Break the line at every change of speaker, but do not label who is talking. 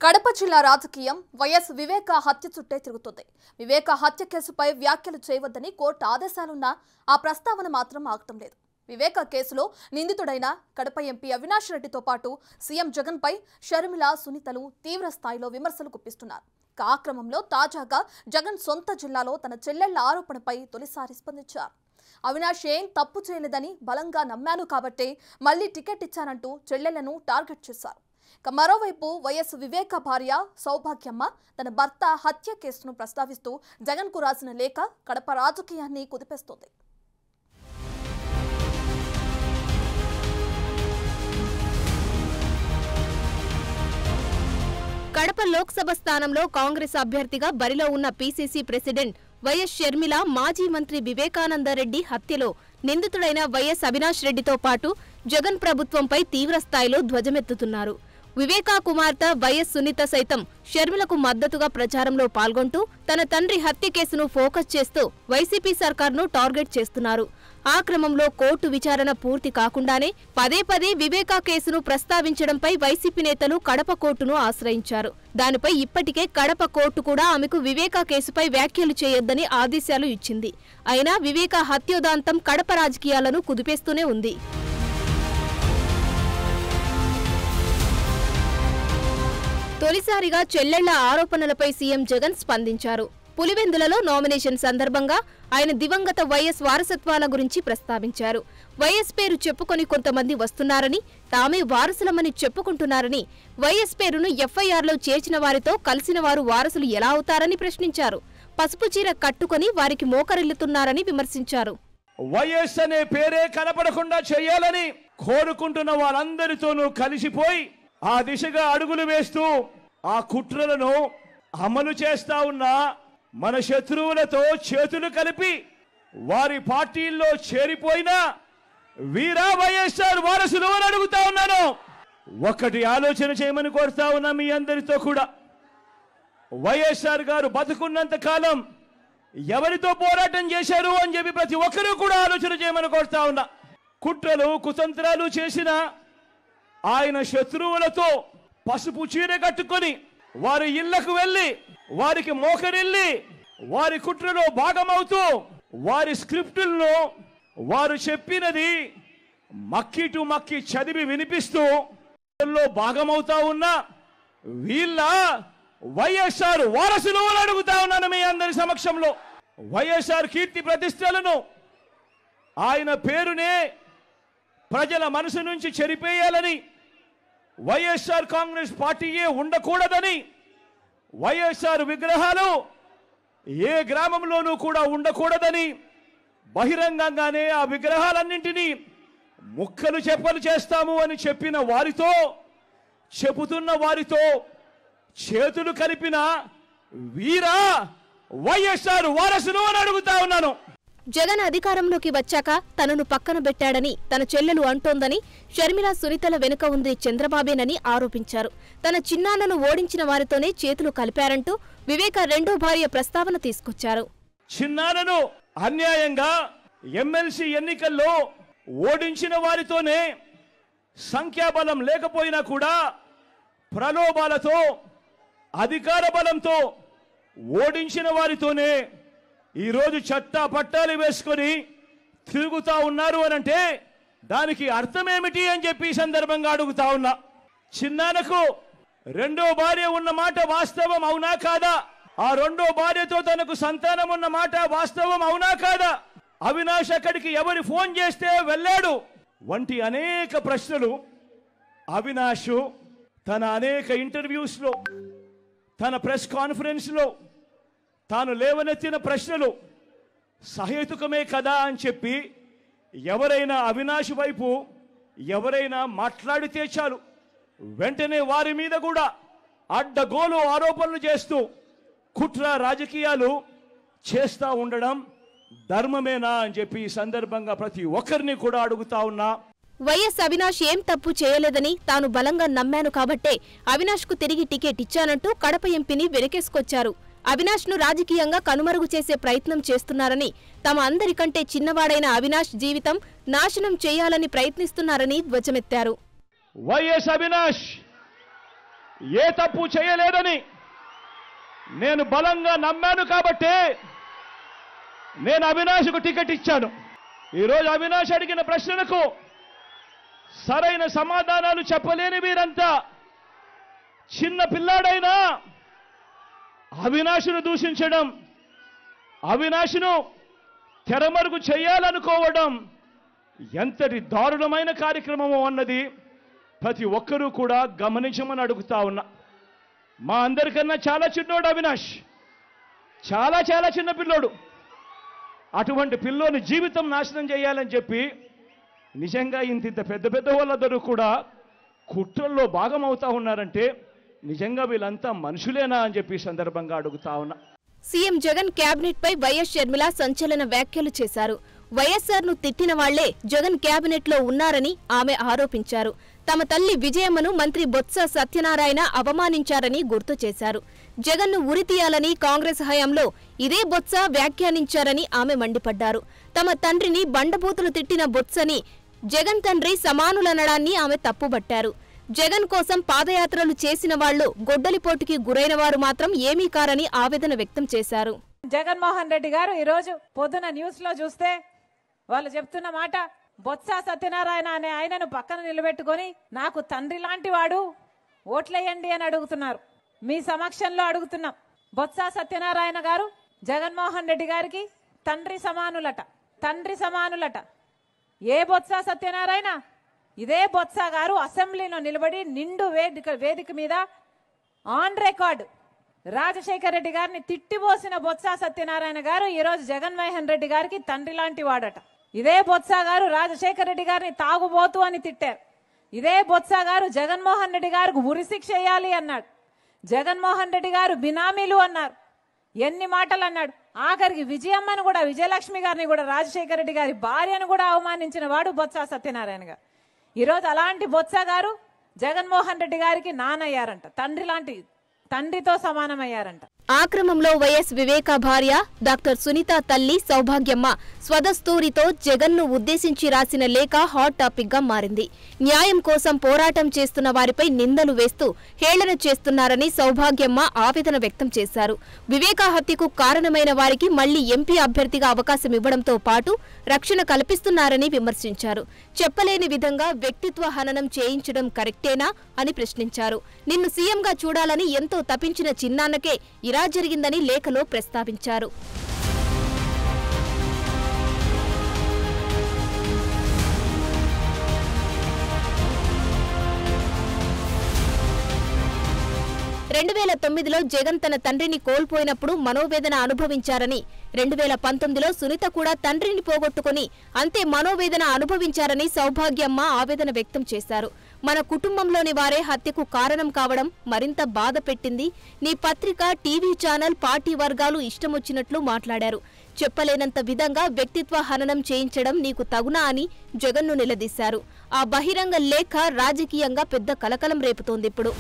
కడప జిల్లా రాజకీయం వైఎస్ వివేక హత్య చుట్టే తిరుగుతుంది. వివేక హత్య కేసుపై వ్యాఖ్యలు చేయవద్దని కోర్టు ఆదేశాలున్నా ఆ ప్రస్తావన మాత్రం ఆగటం లేదు. వివేక కేసులో నిందితుడైన కడప ఎంపీ అవినాష్ రెడ్డితో పాటు సీఎం జగన్ పై షర్మిల, సునీతలు తీవ్ర స్థాయిలో విమర్శలు గుప్పిస్తున్నారు. ఆ క్రమంలో తాజాగా జగన్ సొంత జిల్లాలో తన చెల్లెళ్ల ఆరోపణపై తొలిసారి స్పందించారు. అవినాష్ ఏం తప్పు చేయలేదని బలంగా నమ్మాను కాబట్టే మళ్లీ టికెట్ ఇచ్చానంటూ చెల్లెళ్లను టార్గెట్ చేశారు. మరోవైపు వైఎస్ వివేక భార్య సౌభాగ్యమ్మ తన భర్త హత్య కేసును ప్రస్తావిస్తూ జగన్ కు రాసిన లేఖ కడప రాజకీయాన్ని కుదిపేస్తోంది.
కడప లోక్సభ స్థానంలో కాంగ్రెస్ అభ్యర్థిగా బరిలో ఉన్న పీసీసీ ప్రెసిడెంట్ వైఎస్ షర్మిల మాజీ మంత్రి వివేకానందరెడ్డి హత్యలో నిందితుడైన వైఎస్ అవినాష్ రెడ్డితో పాటు జగన్ ప్రభుత్వంపై తీవ్రస్థాయిలో ధ్వజమెత్తుతున్నారు. వివేకా కుమార్తె వైఎస్ సునీత సైతం షర్మిలకు మద్దతుగా ప్రచారంలో పాల్గొంటూ తన తండ్రి హత్య కేసును ఫోకస్ చేస్తూ వైసీపీ సర్కార్ను టార్గెట్ చేస్తున్నారు. ఆ క్రమంలో కోర్టు విచారణ పూర్తి కాకుండానే పదే పదే వివేకా కేసును ప్రస్తావించడంపై వైసీపీ నేతలు కడప కోర్టును ఆశ్రయించారు. దానిపై ఇప్పటికే కడప కోర్టు కూడా ఆమెకు వివేకా కేసుపై వ్యాఖ్యలు చేయొద్దని ఆదేశాలు ఇచ్చింది. అయినా వివేకా హత్యోదాంతం కడప రాజకీయాలను కుదిపేస్తూనే ఉంది. తొలిసారిగా చెల్లెళ్ల ఆరోపణలపై సీఎం జగన్ స్పందించారు. పులివెందులలో నామినేషన్ సందర్భంగా ఆయన దివంగత వైఎస్ వారసత్వాల గురించి ప్రస్తావించారు. వైఎస్ పేరు చెప్పుకొని కొంతమంది వస్తున్నారని, తామే వారసులమని చెప్పుకుంటున్నారని, వైఎస్ పేరును ఎఫ్ఐఆర్లో చేర్చిన వారితో కలిసిన వారు వారసులు ఎలా అవుతారని ప్రశ్నించారు. పసుపు చీర కట్టుకుని వారికి మోకరిల్లుతున్నారని విమర్శించారు.
వైఎస్ అనే పేరే కనపడకుండా చేయాలని కోరుకుంటున్న వారందరితోనూ కలిసిపోయి ఆ దిశగా అడుగులు వేస్తూ ఆ కుట్రలను అమలు చేస్తా ఉన్న మన శత్రువులతో చేతులు కలిపి వారి పార్టీల్లో చేరిపోయినా వీరా వైఎస్ఆర్ వారసులు అని అడుగుతా ఉన్నాను. ఒక్కటి ఆలోచన చేయమని కోరుతా ఉన్నా మీ అందరితో కూడా. వైఎస్ఆర్ గారు బతుకున్నంత కాలం ఎవరితో పోరాటం చేశారు అని చెప్పి ప్రతి ఒక్కరూ కూడా ఆలోచన చేయమని కోరుతా ఉన్నా. కుట్రలు కుతంత్రాలు చేసిన ఆయన శత్రువులతో పసుపు చీర కట్టుకొని వారి ఇళ్లకు వెళ్లి వారికి మోకరిల్లి వారి కుట్రలో భాగమవుతూ వారి స్క్రిప్టులను వారు చెప్పినది మక్కి టు మక్కి చదివి వినిపిస్తూ భాగమవుతా ఉన్న వీళ్ళ వైఎస్ఆర్ వారసులు అని అడుగుతా ఉన్నాను మీ అందరి సమక్షంలో. వైఎస్ఆర్ కీర్తి ప్రతిష్టలను ఆయన పేరునే ప్రజల మనసు నుంచి చెరిపేయాలని, వైఎస్ఆర్ కాంగ్రెస్ పార్టీయే ఉండకూడదని, వైఎస్ఆర్ విగ్రహాలు ఏ గ్రామంలోనూ కూడా ఉండకూడదని బహిరంగంగానే ఆ విగ్రహాలన్నింటినీ ముక్కలు చెప్పలు చేస్తాము అని చెప్పిన వారితో, చెబుతున్న వారితో చేతులు కలిపిన వీరా వైఎస్ఆర్ వారసులు అని అడుగుతా ఉన్నాను.
జగన్ అధికారంలోకి వచ్చాక తనను పక్కన పెట్టాడని తన చెల్లెలు అంటోందని, షర్మిల, సునీతల వెనుక ఉంది చంద్రబాబేనని ఆరోపించారు. తన చిన్నాన్నను ఓడించిన వారితోనే చేతులు కలిపారంటూ వివేక రెండో భార్య ప్రస్తావన తీసుకొచ్చారు.
చిన్నాన్నను అన్యాయంగా ఎమ్మెల్సీ ఎన్నికల్లో ఓడించిన వారితోనే, సంఖ్యాబలం లేకపోయినా కూడా ప్రలోభాలతో అధికార బలంతో ఓడించిన వారితోనే ఈరోజు చట్టా పట్టాలు వేసుకొని తిరుగుతా ఉన్నారు అనంటే దానికి అర్థమేమిటి అని చెప్పి ఈ సందర్భంగా అడుగుతా ఉన్నా. చిన్నాన్నకు రెండో భార్య ఉన్న మాట వాస్తవం అవునా కాదా? ఆ రెండో భార్యతో తనకు సంతానం ఉన్న మాట వాస్తవం అవునా కాదా? అవినాష్ అక్కడికి ఎవరు ఫోన్ చేస్తే వెళ్ళాడు వంటి అనేక ప్రశ్నలు అవినాష్ తన అనేక ఇంటర్వ్యూస్లో, తన ప్రెస్ కాన్ఫరెన్స్లో తాను లేవనెత్తిన ప్రశ్నలు సహేతుకమే కదా అని చెప్పి ఎవరైనా అవినాష్ వైపు ఎవరైనా మాట్లాడితే చాలు వెంటనే వారి మీద కూడా అడ్డగోలు ఆరోపణలు చేస్తూ కుట్ర రాజకీయాలు చేస్తూ ఉండడం ధర్మమేనా అని చెప్పి ఈ సందర్భంగా ప్రతి ఒక్కరిని కూడా అడుగుతా ఉన్నా.
వైఎస్ అవినాష్ ఏం తప్పు చేయలేదని తాను బలంగా నమ్మాను కాబట్టే అవినాష్ కు తిరిగి టికెట్ ఇచ్చానంటూ కడప ఎంపీని వెనకేసుకొచ్చారు. అవినాష్ ను రాజకీయంగా కనుమరుగు చేసే ప్రయత్నం చేస్తున్నారని, తమ అందరికంటే చిన్నవాడైన అవినాష్ జీవితం నాశనం చేయాలని ప్రయత్నిస్తున్నారని ధ్వజమెత్తారు.
వైఎస్ అవినాష్ ఏ తప్పు చేయలేదని నేను బలంగా నమ్మాను కాబట్టే నేను అవినాష్కు టికెట్ ఇచ్చాను. ఈరోజు అవినాష్ అడిగిన ప్రశ్నలకు సరైన సమాధానాలు చెప్పలేని వీరంతా చిన్న పిల్లాడైనా అవినాష్ను దూషించడం, అవినాష్ను తెరమరుగు చేయాలనుకోవడం ఎంతటి దారుణమైన కార్యక్రమమో అన్నది ప్రతి ఒక్కరూ కూడా గమనించమని అడుగుతా ఉన్నా. మా అందరికన్నా చాలా చిన్నోడు అవినాష్, చాలా చాలా చిన్న పిల్లోడు. అటువంటి పిల్లోని జీవితం నాశనం చేయాలని చెప్పి నిజంగా ఇంత పెద్ద పెద్ద వాళ్ళందరూ కూడా కుట్రల్లో భాగమవుతా ఉన్నారంటే నిజంగా వీళ్ళంతా మనుషులేనా అని చెప్పి సందర్భంగా అడుగుతా ఉన్నా.
సీఎం జగన్ కేబినెట్ పై వైఎస్ షర్మిల సంచలన వ్యాఖ్యలు చేశారు. వైఎస్ఆర్ ను తిట్టిన వాళ్లే జగన్ కేబినెట్ లో ఉన్నారని ఆమె ఆరోపించారు. తమ తల్లి విజయమ్మను మంత్రి బొత్స సత్యనారాయణ అవమానించారని గుర్తు చేశారు. జగన్ను ఉరితీయాలని కాంగ్రెస్ హయాంలో ఇదే బొత్స వ్యాఖ్యానించారని ఆమె మండిపడ్డారు. తమ తండ్రిని బండబూతులు తిట్టిన బొత్సని జగన్ తండ్రి సమానులనడాన్ని ఆమె తప్పుబట్టారు. జగన్ కోసం పాదయాత్రలు చేసిన వాళ్లు గొడ్డలిపోటుకి గురైన వారు మాత్రం ఏమీ కారని ఆవేదన వ్యక్తం చేశారు.
జగన్మోహన్ రెడ్డి గారు ఈరోజు పొద్దున న్యూస్ లో చూస్తే వాళ్ళు చెప్తున్న మాట, బొత్స సత్యనారాయణ అనే ఆయనను పక్కన నిలబెట్టుకొని నాకు తండ్రి లాంటి వాడు ఓట్లేయండి అని అడుగుతున్నారు. మీ సమక్షంలో అడుగుతున్నాం. బొత్స సత్యనారాయణ గారు జగన్మోహన్ రెడ్డి గారికి తండ్రి సమానులట, తండ్రి సమానులట. ఏ బొత్స సత్యనారాయణ? ఇదే బొత్స గారు అసెంబ్లీలో నిలబడి నిండు వేదిక మీద ఆన్ రికార్డు రాజశేఖర రెడ్డి గారిని తిట్టిపోసిన బొత్స సత్యనారాయణ గారు ఈరోజు జగన్మోహన్ రెడ్డి గారికి తండ్రి లాంటి వాడట. ఇదే బొత్స గారు రాజశేఖర రెడ్డి గారిని తాగుబోతు అని తిట్టారు. ఇదే బొత్స గారు జగన్మోహన్ రెడ్డి గారికి ఉరిశిక్ష వేయాలి అన్నాడు. జగన్మోహన్ రెడ్డి గారు బినామీలు అన్నారు. ఎన్ని మాటలు అన్నాడు. ఆఖరికి విజయమ్మను కూడా, విజయలక్ష్మి గారిని కూడా, రాజశేఖర రెడ్డి గారి భార్యను కూడా అవమానించిన వాడు బొత్స సత్యనారాయణ గారు. ఈరోజు అలాంటి బొత్స గారు జగన్మోహన్ రెడ్డి గారికి నానయ్యారంట, తండ్రి లాంటి, తండ్రితో సమానమయ్యారంట.
ఆ క్రమంలో వైఎస్ వివేక భార్య డాక్టర్ సునీత తల్లి సౌభాగ్యమ్మ స్వదస్తూరితో జగన్ను ఉద్దేశించి రాసిన లేఖ హాట్ టాపిక్ గా మారింది. న్యాయం కోసం పోరాటం చేస్తున్న వారిపై నిందలు వేస్తూ హేళన చేస్తున్నారని సౌభాగ్యమ్మ ఆవేదన వ్యక్తం చేశారు. వివేక హత్యకు కారణమైన వారికి మళ్లీ ఎంపీ అభ్యర్థిగా అవకాశం ఇవ్వడంతో పాటు రక్షణ కల్పిస్తున్నారని విమర్శించారు. చెప్పలేని విధంగా వ్యక్తిత్వ హననం చేయించడం కరెక్టేనా అని ప్రశ్నించారు. నిన్ను సీఎంగా చూడాలని ఎంతో తపించిన చిన్నాన్నకే ఇలా జరిగిందని లేఖలో ప్రస్తావించారు. లో జగన్ తన తండ్రిని కోల్పోయినప్పుడు మనోవేదన అనుభవించారని, 2019లో సునీత కూడా తండ్రిని పోగొట్టుకుని అంతే మనోవేదన అనుభవించారని సౌభాగ్యమ్మ ఆవేదన వ్యక్తం చేశారు. మన కుటుంబంలోని వారే హత్యకు కారణం కావడం మరింత బాధ పెట్టింది. నీ పత్రిక, టీవీ ఛానల్, పార్టీ వర్గాలు ఇష్టమొచ్చినట్లు మాట్లాడారు. చెప్పలేనంత విధంగా వ్యక్తిత్వ హననం చేయించడం నీకు తగునా అని జగన్ను నిలదీశారు. ఆ బహిరంగ లేఖ రాజకీయంగా పెద్ద కలకలం రేపుతోంది ఇప్పుడు.